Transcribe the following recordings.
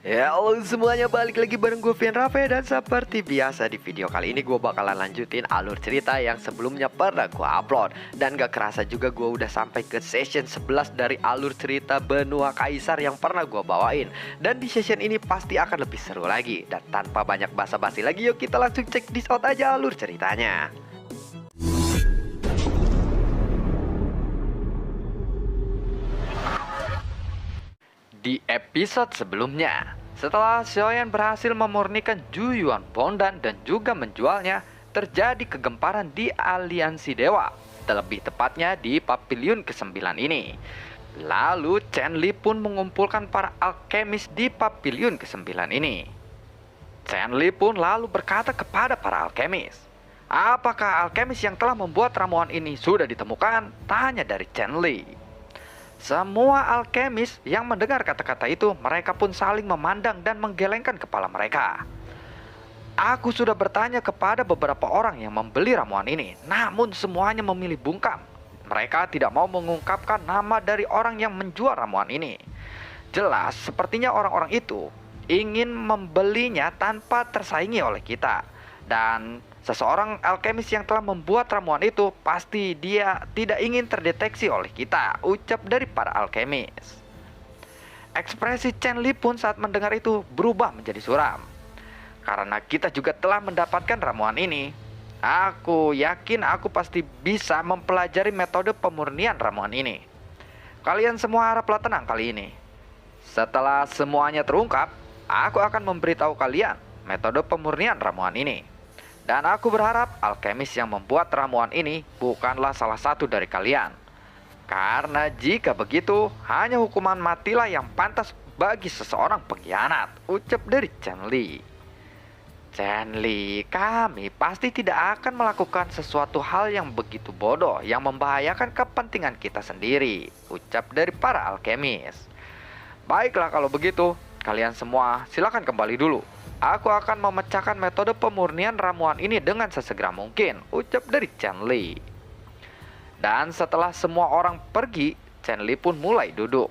Ya halo semuanya, balik lagi bareng gue Vian Rafe. Dan seperti biasa di video kali ini gue bakalan lanjutin alur cerita yang sebelumnya pernah gue upload. Dan gak kerasa juga gue udah sampai ke session 11 dari alur cerita Benua Kaisar yang pernah gue bawain. Dan di session ini pasti akan lebih seru lagi. Dan tanpa banyak basa-basi lagi, yuk kita langsung cek this out aja alur ceritanya. Di episode sebelumnya, setelah Xiaoyan berhasil memurnikan Zhu Yuan Bondan dan juga menjualnya, terjadi kegemparan di aliansi dewa, terlebih tepatnya di Pavilion ke-9 ini. Lalu Chen Li pun mengumpulkan para alkemis di Pavilion ke-9 ini. Chen Li pun lalu berkata kepada para alkemis, "Apakah alkemis yang telah membuat ramuan ini sudah ditemukan?" Tanya dari Chen Li. Semua alkemis yang mendengar kata-kata itu, mereka pun saling memandang dan menggelengkan kepala mereka. Aku sudah bertanya kepada beberapa orang yang membeli ramuan ini, namun semuanya memilih bungkam. Mereka tidak mau mengungkapkan nama dari orang yang menjual ramuan ini. Jelas, sepertinya orang-orang itu ingin membelinya tanpa tersaingi oleh kita. Dan seseorang alkemis yang telah membuat ramuan itu pasti dia tidak ingin terdeteksi oleh kita, ucap dari para alkemis. Ekspresi Chen Li pun saat mendengar itu berubah menjadi suram. Karena kita juga telah mendapatkan ramuan ini, aku yakin aku pasti bisa mempelajari metode pemurnian ramuan ini. Kalian semua haraplah tenang kali ini. Setelah semuanya terungkap, aku akan memberitahu kalian metode pemurnian ramuan ini. Dan aku berharap alkemis yang membuat ramuan ini bukanlah salah satu dari kalian. Karena jika begitu, hanya hukuman matilah yang pantas bagi seseorang pengkhianat, ucap dari Chen Li. Chen Li, kami pasti tidak akan melakukan sesuatu hal yang begitu bodoh yang membahayakan kepentingan kita sendiri, ucap dari para alkemis. Baiklah kalau begitu, kalian semua silakan kembali dulu. Aku akan memecahkan metode pemurnian ramuan ini dengan sesegera mungkin, ucap dari Chen Li. Dan setelah semua orang pergi, Chen Li pun mulai duduk.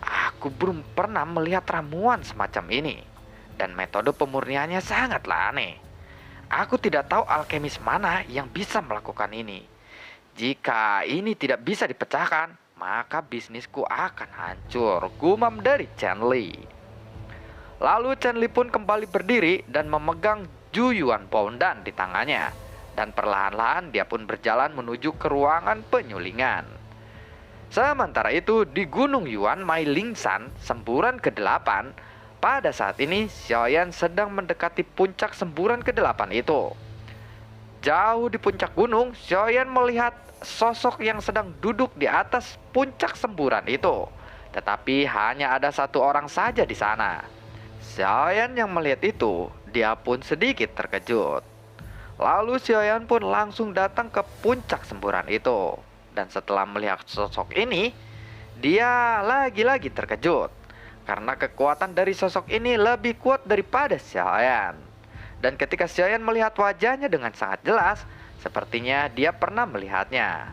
Aku belum pernah melihat ramuan semacam ini, dan metode pemurniannya sangatlah aneh. Aku tidak tahu alkemis mana yang bisa melakukan ini. Jika ini tidak bisa dipecahkan, maka bisnisku akan hancur, gumam dari Chen Li. Lalu Chen Li pun kembali berdiri dan memegang Zhu Yuan Bondan di tangannya. Dan perlahan-lahan dia pun berjalan menuju ke ruangan penyulingan. Sementara itu di Gunung Yuan Mai Lingsan, semburan ke-8, pada saat ini Xiaoyan sedang mendekati puncak semburan ke-8 itu. Jauh di puncak gunung, Xiaoyan melihat sosok yang sedang duduk di atas puncak semburan itu. Tetapi hanya ada satu orang saja di sana. Xiaoyan yang melihat itu, dia pun sedikit terkejut. Lalu Xiaoyan pun langsung datang ke puncak semburan itu. Dan setelah melihat sosok ini, dia lagi-lagi terkejut. Karena kekuatan dari sosok ini lebih kuat daripada Xiaoyan. Dan ketika Xiaoyan melihat wajahnya dengan sangat jelas, sepertinya dia pernah melihatnya.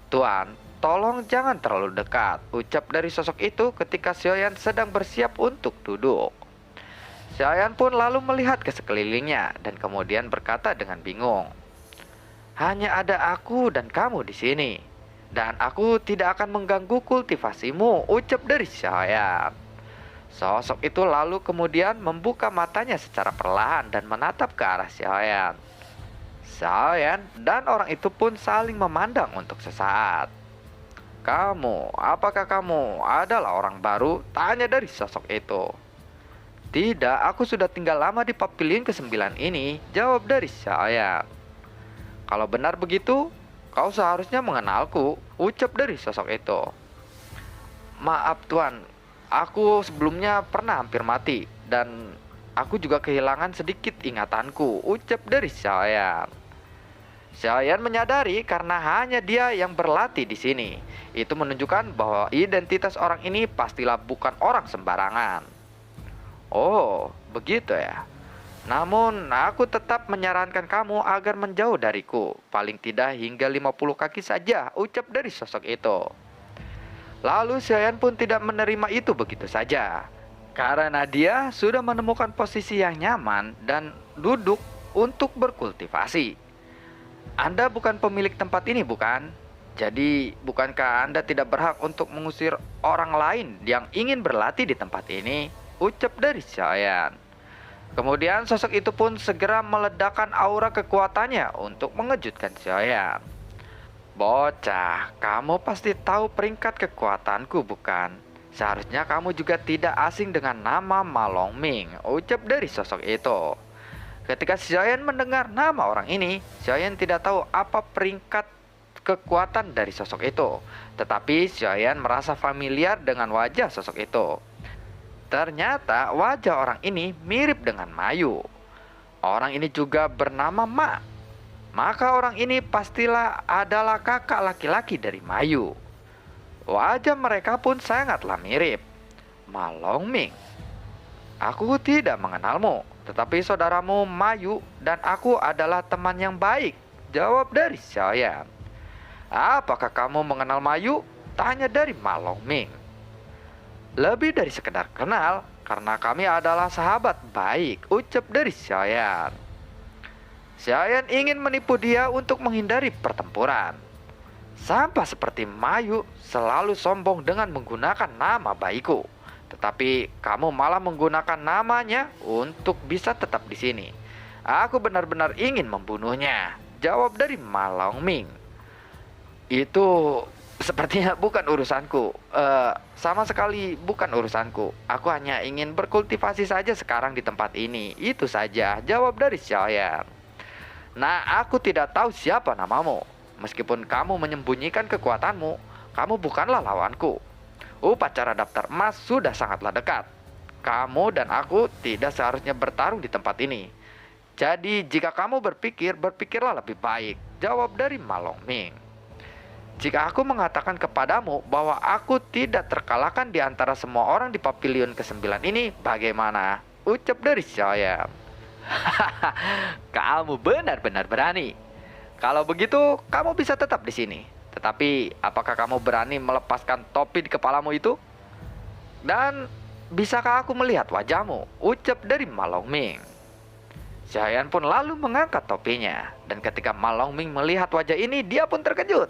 "Tuan, tolong jangan terlalu dekat," ucap dari sosok itu ketika Xiaoyan sedang bersiap untuk duduk. Xiaoyan pun lalu melihat ke sekelilingnya dan kemudian berkata dengan bingung, "Hanya ada aku dan kamu di sini, dan aku tidak akan mengganggu kultivasimu," ucap dari Xiaoyan. Sosok itu lalu kemudian membuka matanya secara perlahan dan menatap ke arah Xiaoyan. Xiaoyan dan orang itu pun saling memandang untuk sesaat. Apakah kamu adalah orang baru?" tanya dari sosok itu. "Tidak, aku sudah tinggal lama di Pavilion ke-9 ini," jawab dari Xiaoyan. "Kalau benar begitu, kau seharusnya mengenalku," ucap dari sosok itu. "Maaf tuan, aku sebelumnya pernah hampir mati, dan aku juga kehilangan sedikit ingatanku," ucap dari Xiaoyan. Xiaoyan menyadari karena hanya dia yang berlatih di sini. Itu menunjukkan bahwa identitas orang ini pastilah bukan orang sembarangan. "Oh, begitu ya. Namun, aku tetap menyarankan kamu agar menjauh dariku. Paling tidak hingga 50 kaki saja," ucap dari sosok itu. Lalu Xiaoyan pun tidak menerima itu begitu saja. Karena dia sudah menemukan posisi yang nyaman dan duduk untuk berkultivasi. Anda bukan pemilik tempat ini, bukan? Jadi, bukankah Anda tidak berhak untuk mengusir orang lain yang ingin berlatih di tempat ini? Ucap dari Xiaoyan. Kemudian sosok itu pun segera meledakkan aura kekuatannya untuk mengejutkan Xiaoyan. Bocah, kamu pasti tahu peringkat kekuatanku, bukan? Seharusnya kamu juga tidak asing dengan nama Ma Longming, ucap dari sosok itu. Ketika Xiaoyan mendengar nama orang ini, Xiaoyan tidak tahu apa peringkat kekuatan dari sosok itu. Tetapi Xiaoyan merasa familiar dengan wajah sosok itu. Ternyata wajah orang ini mirip dengan Mayu. Orang ini juga bernama Ma. Maka orang ini pastilah adalah kakak laki-laki dari Mayu. Wajah mereka pun sangatlah mirip. Ma Longming, aku tidak mengenalmu, tetapi saudaramu Mayu dan aku adalah teman yang baik, jawab dari Xiaoyan. Apakah kamu mengenal Mayu? Tanya dari Ma Longming. Lebih dari sekedar kenal, karena kami adalah sahabat baik, ucap dari Xiaoyan. Xiaoyan ingin menipu dia untuk menghindari pertempuran. Sampah seperti Mayu selalu sombong dengan menggunakan nama baikku. Tetapi kamu malah menggunakan namanya untuk bisa tetap di sini. Aku benar-benar ingin membunuhnya, jawab dari Ma Longming. Itu sepertinya bukan urusanku. Sama sekali bukan urusanku. Aku hanya ingin berkultivasi saja sekarang di tempat ini. Itu saja, jawab dari Xiaoyan. Nah, aku tidak tahu siapa namamu. Meskipun kamu menyembunyikan kekuatanmu, kamu bukanlah lawanku. Upacara daftar emas sudah sangatlah dekat. Kamu dan aku tidak seharusnya bertarung di tempat ini. Jadi jika kamu berpikir, berpikirlah lebih baik, jawab dari Ma Longming. Jika aku mengatakan kepadamu bahwa aku tidak terkalahkan di antara semua orang di pavilion ke-9 ini, bagaimana? Ucap dari Xiaoyan. Kamu benar-benar berani. Kalau begitu, kamu bisa tetap di sini. Tetapi, apakah kamu berani melepaskan topi di kepalamu itu? Dan, bisakah aku melihat wajahmu? Ucap dari Ma Longming. Xiaoyan pun lalu mengangkat topinya. Dan ketika Ma Longming melihat wajah ini, dia pun terkejut.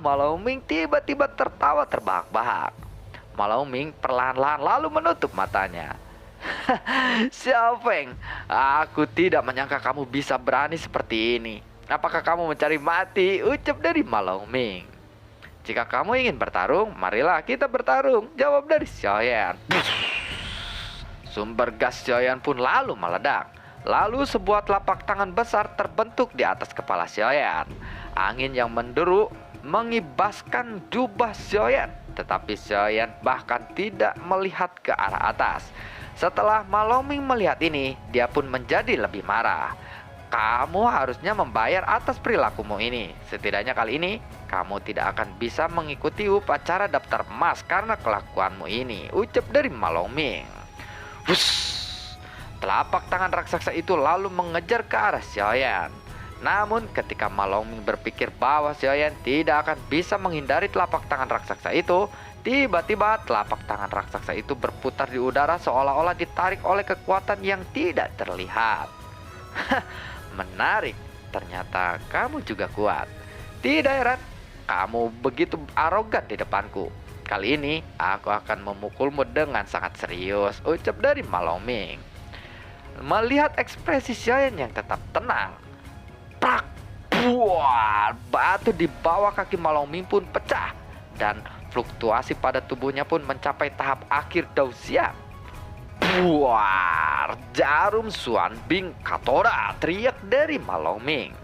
Ma Longming tiba-tiba tertawa terbahak-bahak. Ma Longming perlahan-lahan lalu menutup matanya. Xiao Feng, aku tidak menyangka kamu bisa berani seperti ini. Apakah kamu mencari mati? Ucap dari Ma Longming. Jika kamu ingin bertarung, marilah kita bertarung, jawab dari Xiaoyan. Sumber gas Xiaoyan pun lalu meledak. Lalu sebuah telapak tangan besar terbentuk di atas kepala Xiaoyan. Angin yang menderu mengibaskan jubah Xiaoyan. Tetapi Xiaoyan bahkan tidak melihat ke arah atas. Setelah Ma Longming melihat ini, dia pun menjadi lebih marah. Kamu harusnya membayar atas perilakumu ini. Setidaknya kali ini, kamu tidak akan bisa mengikuti upacara daftar emas karena kelakuanmu ini, ucap dari Ma Longming. Wush! Telapak tangan raksasa itu lalu mengejar ke arah Xiaoyan. Namun ketika Ma Longming berpikir bahwa Xiaoyan tidak akan bisa menghindari telapak tangan raksasa itu, tiba-tiba telapak tangan raksasa itu berputar di udara seolah-olah ditarik oleh kekuatan yang tidak terlihat. Menarik, ternyata kamu juga kuat. Tidak heran, kamu begitu arogan di depanku. Kali ini aku akan memukulmu dengan sangat serius, ucap dari Ma Longming. Melihat ekspresi Xiaoyan yang tetap tenang, prak, buah, batu di bawah kaki Ma Longming pun pecah dan fluktuasi pada tubuhnya pun mencapai tahap akhir Daoxian. Buar, jarum Xuan Bing Katora, teriak dari Ma Longming.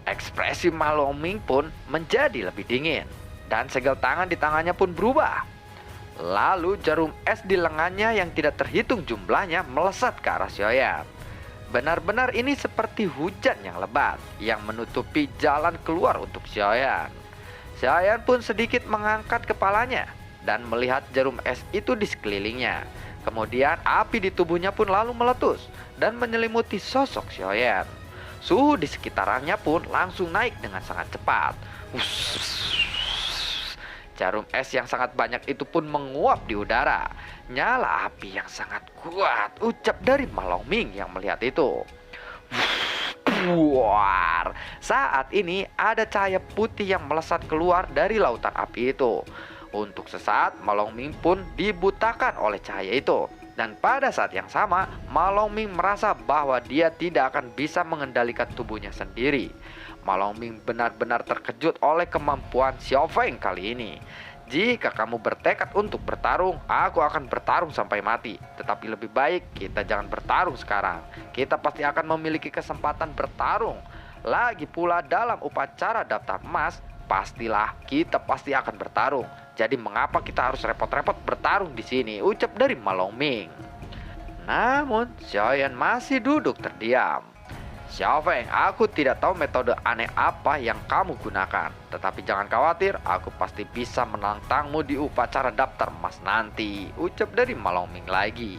Ekspresi Ma Longming pun menjadi lebih dingin. Dan segel tangan di tangannya pun berubah. Lalu jarum es di lengannya yang tidak terhitung jumlahnya melesat ke arah Xiaoyan. Benar-benar ini seperti hujan yang lebat yang menutupi jalan keluar untuk Xiaoyan. Xiaoyan pun sedikit mengangkat kepalanya dan melihat jarum es itu di sekelilingnya. Kemudian api di tubuhnya pun lalu meletus dan menyelimuti sosok Xiaoyan. Suhu di sekitarannya pun langsung naik dengan sangat cepat. Jarum es yang sangat banyak itu pun menguap di udara. Nyala api yang sangat kuat, ucap dari Ma Longming yang melihat itu. Buar. Saat ini ada cahaya putih yang melesat keluar dari lautan api itu. Untuk sesaat, Ma Longming pun dibutakan oleh cahaya itu. Dan pada saat yang sama, Ma Longming merasa bahwa dia tidak akan bisa mengendalikan tubuhnya sendiri. Ma Longming benar-benar terkejut oleh kemampuan Xiao Feng kali ini. Jika kamu bertekad untuk bertarung, aku akan bertarung sampai mati. Tetapi lebih baik kita jangan bertarung sekarang. Kita pasti akan memiliki kesempatan bertarung. Lagi pula dalam upacara daftar emas, pastilah kita pasti akan bertarung. Jadi mengapa kita harus repot-repot bertarung di sini? Ucap dari Ma Longming. Namun Xiaoyan masih duduk terdiam. Xiao Feng, aku tidak tahu metode aneh apa yang kamu gunakan. Tetapi jangan khawatir, aku pasti bisa menantangmu di upacara daftar emas nanti. Ucap dari Ma Longming lagi.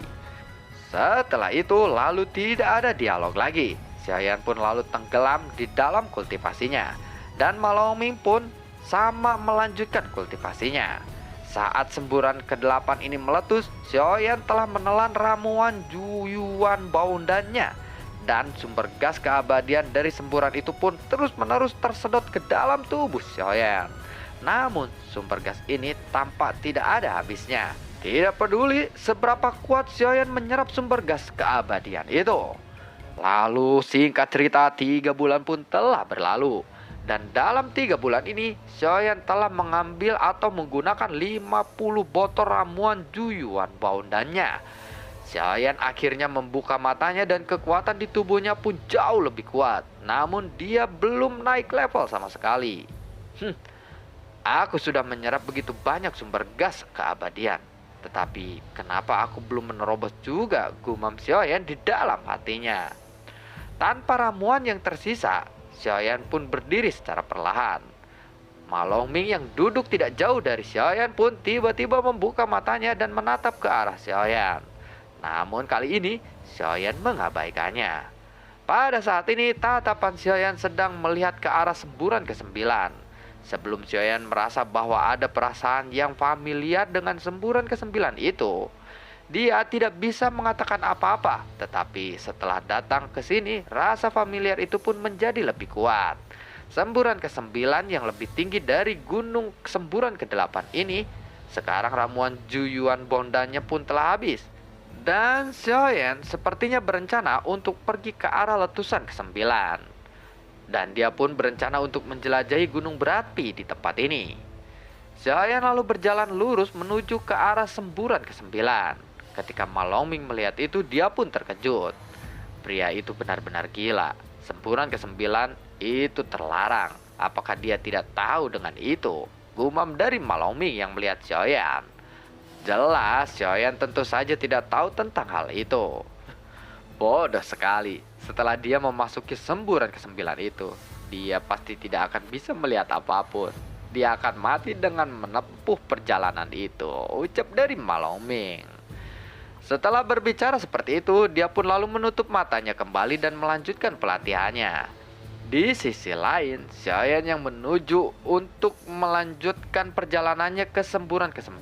Setelah itu lalu tidak ada dialog lagi. Xiaoyan pun lalu tenggelam di dalam kultivasinya. Dan Ma Longming pun sama melanjutkan kultivasinya. Saat semburan ke-8 ini meletus, Xiaoyan telah menelan ramuan Juyuan Baondannya. Dan sumber gas keabadian dari semburan itu pun terus-menerus tersedot ke dalam tubuh Xiaoyan. Namun sumber gas ini tampak tidak ada habisnya. Tidak peduli seberapa kuat Xiaoyan menyerap sumber gas keabadian itu. Lalu singkat cerita 3 bulan pun telah berlalu. Dan dalam 3 bulan ini Xiaoyan telah mengambil atau menggunakan 50 botol ramuan Juyuan Baondannya. Xiaoyan akhirnya membuka matanya dan kekuatan di tubuhnya pun jauh lebih kuat. Namun dia belum naik level sama sekali. Aku sudah menyerap begitu banyak sumber gas keabadian. Tetapi kenapa aku belum menerobos juga, gumam Xiaoyan di dalam hatinya. Tanpa ramuan yang tersisa, Xiaoyan pun berdiri secara perlahan. Ma Longming yang duduk tidak jauh dari Xiaoyan pun tiba-tiba membuka matanya dan menatap ke arah Xiaoyan. Namun kali ini Xiaoyan mengabaikannya. Pada saat ini tatapan Xiaoyan sedang melihat ke arah semburan ke-9. Sebelum Xiaoyan merasa bahwa ada perasaan yang familiar dengan semburan ke-9 itu, dia tidak bisa mengatakan apa-apa. Tetapi setelah datang ke sini, rasa familiar itu pun menjadi lebih kuat. Semburan ke-9 yang lebih tinggi dari gunung semburan ke-8 ini, sekarang ramuan Juyuan Baondannya pun telah habis. Dan Xiaoyan sepertinya berencana untuk pergi ke arah letusan ke-9. Dan dia pun berencana untuk menjelajahi gunung berapi di tempat ini. Xiaoyan lalu berjalan lurus menuju ke arah semburan ke-9. Ketika Ma Longming melihat itu, dia pun terkejut. Pria itu benar-benar gila. Semburan ke-9 itu terlarang. Apakah dia tidak tahu dengan itu? Gumam dari Ma Longming yang melihat Xiaoyan. Jelas, Xiaoyan tentu saja tidak tahu tentang hal itu. Bodoh sekali. Setelah dia memasuki semburan ke-9 itu, dia pasti tidak akan bisa melihat apapun. Dia akan mati dengan menempuh perjalanan itu, ucap dari Ma Longming. Setelah berbicara seperti itu, dia pun lalu menutup matanya kembali dan melanjutkan pelatihannya. Di sisi lain, Xiaoyan yang menuju untuk melanjutkan perjalanannya ke semburan ke-9,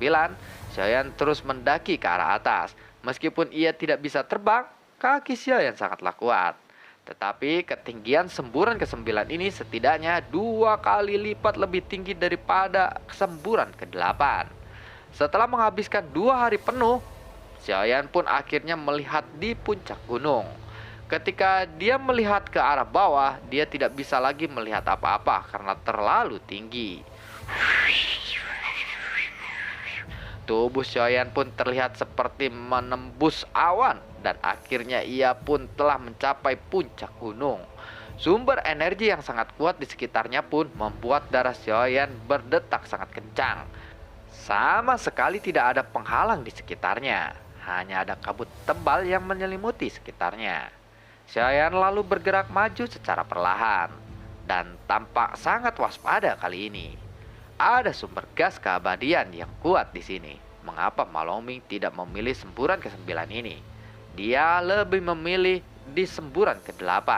Xiaoyan terus mendaki ke arah atas. Meskipun ia tidak bisa terbang, kaki Xiaoyan sangatlah kuat. Tetapi ketinggian semburan ke-9 ini setidaknya 2 kali lipat lebih tinggi daripada semburan ke-8. Setelah menghabiskan 2 hari penuh, Xiaoyan pun akhirnya melihat di puncak gunung. Ketika dia melihat ke arah bawah, dia tidak bisa lagi melihat apa-apa karena terlalu tinggi. Tubuh Xiaoyan pun terlihat seperti menembus awan dan akhirnya ia pun telah mencapai puncak gunung. Sumber energi yang sangat kuat di sekitarnya pun membuat darah Xiaoyan berdetak sangat kencang. Sama sekali tidak ada penghalang di sekitarnya, hanya ada kabut tebal yang menyelimuti sekitarnya. Xiaoyan lalu bergerak maju secara perlahan dan tampak sangat waspada kali ini. Ada sumber gas keabadian yang kuat di sini. Mengapa Ma Longming tidak memilih semburan ke-9 ini? Dia lebih memilih di semburan ke-8.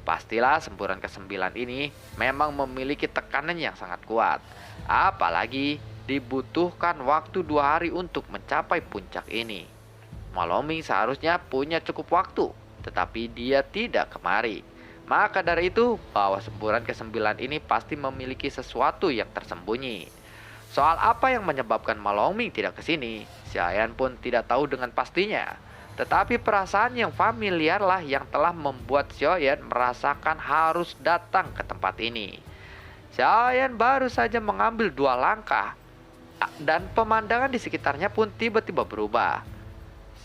Pastilah semburan ke-9 ini memang memiliki tekanan yang sangat kuat. Apalagi dibutuhkan waktu 2 hari untuk mencapai puncak ini. Maloming seharusnya punya cukup waktu, tetapi dia tidak kemari. Maka dari itu, bahwa semburan ke-9 ini pasti memiliki sesuatu yang tersembunyi. Soal apa yang menyebabkan Malongming tidak ke sini, Xiaoyan pun tidak tahu dengan pastinya. Tetapi perasaan yang familiar lah yang telah membuat Xiaoyan merasakan harus datang ke tempat ini. Xiaoyan baru saja mengambil 2 langkah, dan pemandangan di sekitarnya pun tiba-tiba berubah.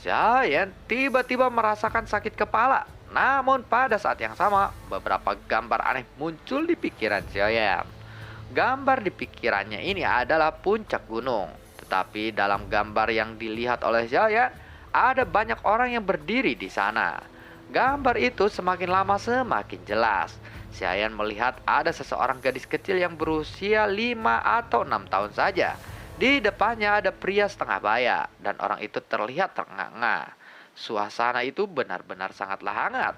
Xiaoyan tiba-tiba merasakan sakit kepala. Namun pada saat yang sama, beberapa gambar aneh muncul di pikiran Xiaoyan. Gambar di pikirannya ini adalah puncak gunung. Tetapi dalam gambar yang dilihat oleh Xiaoyan, ada banyak orang yang berdiri di sana. Gambar itu semakin lama semakin jelas. Xiaoyan melihat ada seseorang gadis kecil yang berusia 5 atau 6 tahun saja. Di depannya ada pria setengah baya, dan orang itu terlihat terengah-engah. Suasana itu benar-benar sangatlah hangat.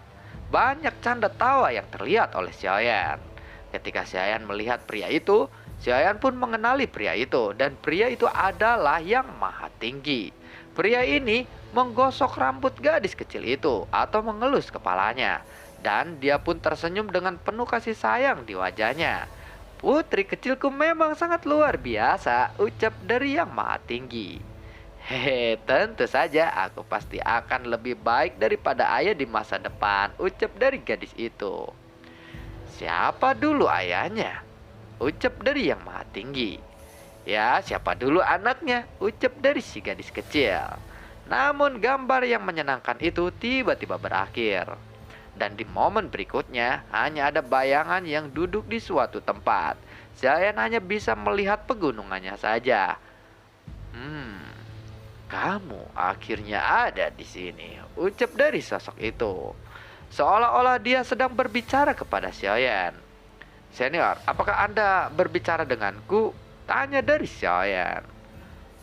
Banyak canda tawa yang terlihat oleh Xiaoyan. Ketika Xiaoyan melihat pria itu, Xiaoyan pun mengenali pria itu, dan pria itu adalah Yang Maha Tinggi. Pria ini menggosok rambut gadis kecil itu atau mengelus kepalanya, dan dia pun tersenyum dengan penuh kasih sayang di wajahnya. Putri kecilku memang sangat luar biasa, ucap dari Yang Maha Tinggi. Hehe, tentu saja aku pasti akan lebih baik daripada ayah di masa depan, ucap dari gadis itu. Siapa dulu ayahnya? Ucap dari Yang Maha Tinggi. Ya, siapa dulu anaknya? Ucap dari si gadis kecil. Namun gambar yang menyenangkan itu tiba-tiba berakhir. Dan di momen berikutnya hanya ada bayangan yang duduk di suatu tempat. Xiaoyan hanya bisa melihat pegunungannya saja. Kamu akhirnya ada di sini, ucap dari sosok itu. Seolah-olah dia sedang berbicara kepada Xiaoyan. Senior, apakah Anda berbicara denganku? Tanya dari Xiaoyan.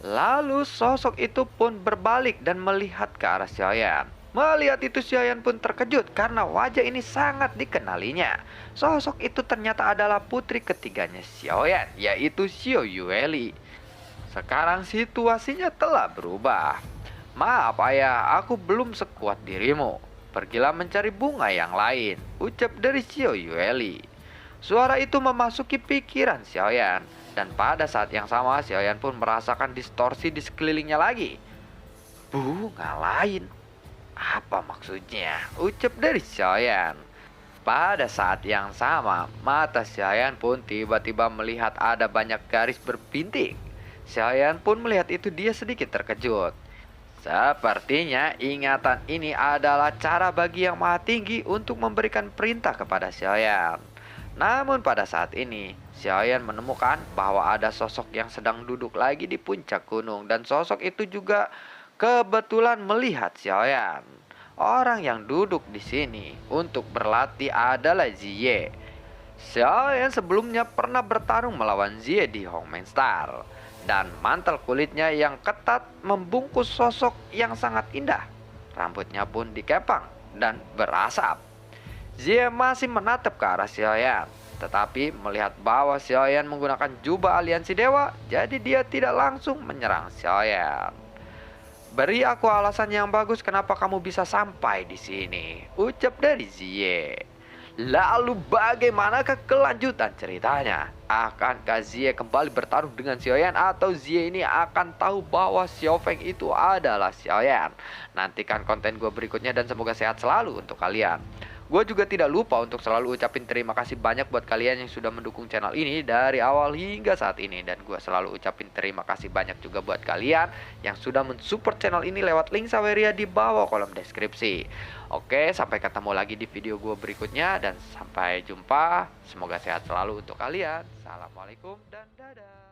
Lalu sosok itu pun berbalik dan melihat ke arah Xiaoyan. Melihat itu Xiaoyan pun terkejut karena wajah ini sangat dikenalinya. Sosok itu ternyata adalah putri ketiganya Xiaoyan, yaitu Xiao Yueli. Sekarang situasinya telah berubah. Maaf ayah, aku belum sekuat dirimu. Pergilah mencari bunga yang lain, ucap dari Xiao Yueli. Suara itu memasuki pikiran Xiaoyan, dan pada saat yang sama Xiaoyan pun merasakan distorsi di sekelilingnya lagi. Bunga lain? Apa maksudnya? Ucap dari Xiaoyan. Pada saat yang sama, mata Xiaoyan pun tiba-tiba melihat ada banyak garis berbintik. Xiaoyan pun melihat itu dia sedikit terkejut. Sepertinya ingatan ini adalah cara bagi Yang Maha Tinggi untuk memberikan perintah kepada Xiaoyan. Namun pada saat ini, Xiaoyan menemukan bahwa ada sosok yang sedang duduk lagi di puncak gunung, dan sosok itu juga kebetulan melihat Xiaoyan. Orang yang duduk di sini untuk berlatih adalah Ziye. Xiaoyan sebelumnya pernah bertarung melawan Ziye di Hongmen Star, dan mantel kulitnya yang ketat membungkus sosok yang sangat indah. Rambutnya pun dikepang dan berasap. Ziye masih menatap ke arah Xiaoyan, tetapi melihat bahwa Xiaoyan menggunakan jubah aliansi dewa, jadi dia tidak langsung menyerang Xiaoyan. Beri aku alasan yang bagus kenapa kamu bisa sampai di sini, ucap dari Ziye. Lalu bagaimanakah kelanjutan ceritanya? Akankah Ziye kembali bertarung dengan Xiaoyan, atau Ziye ini akan tahu bahwa Xiaofeng itu adalah Xiaoyan? Nantikan konten gue berikutnya dan semoga sehat selalu untuk kalian. Gue juga tidak lupa untuk selalu ucapin terima kasih banyak buat kalian yang sudah mendukung channel ini dari awal hingga saat ini. Dan gue selalu ucapin terima kasih banyak juga buat kalian yang sudah mensupport channel ini lewat link Saweria di bawah kolom deskripsi. Oke, sampai ketemu lagi di video gue berikutnya dan sampai jumpa. Semoga sehat selalu untuk kalian. Assalamualaikum dan dadah.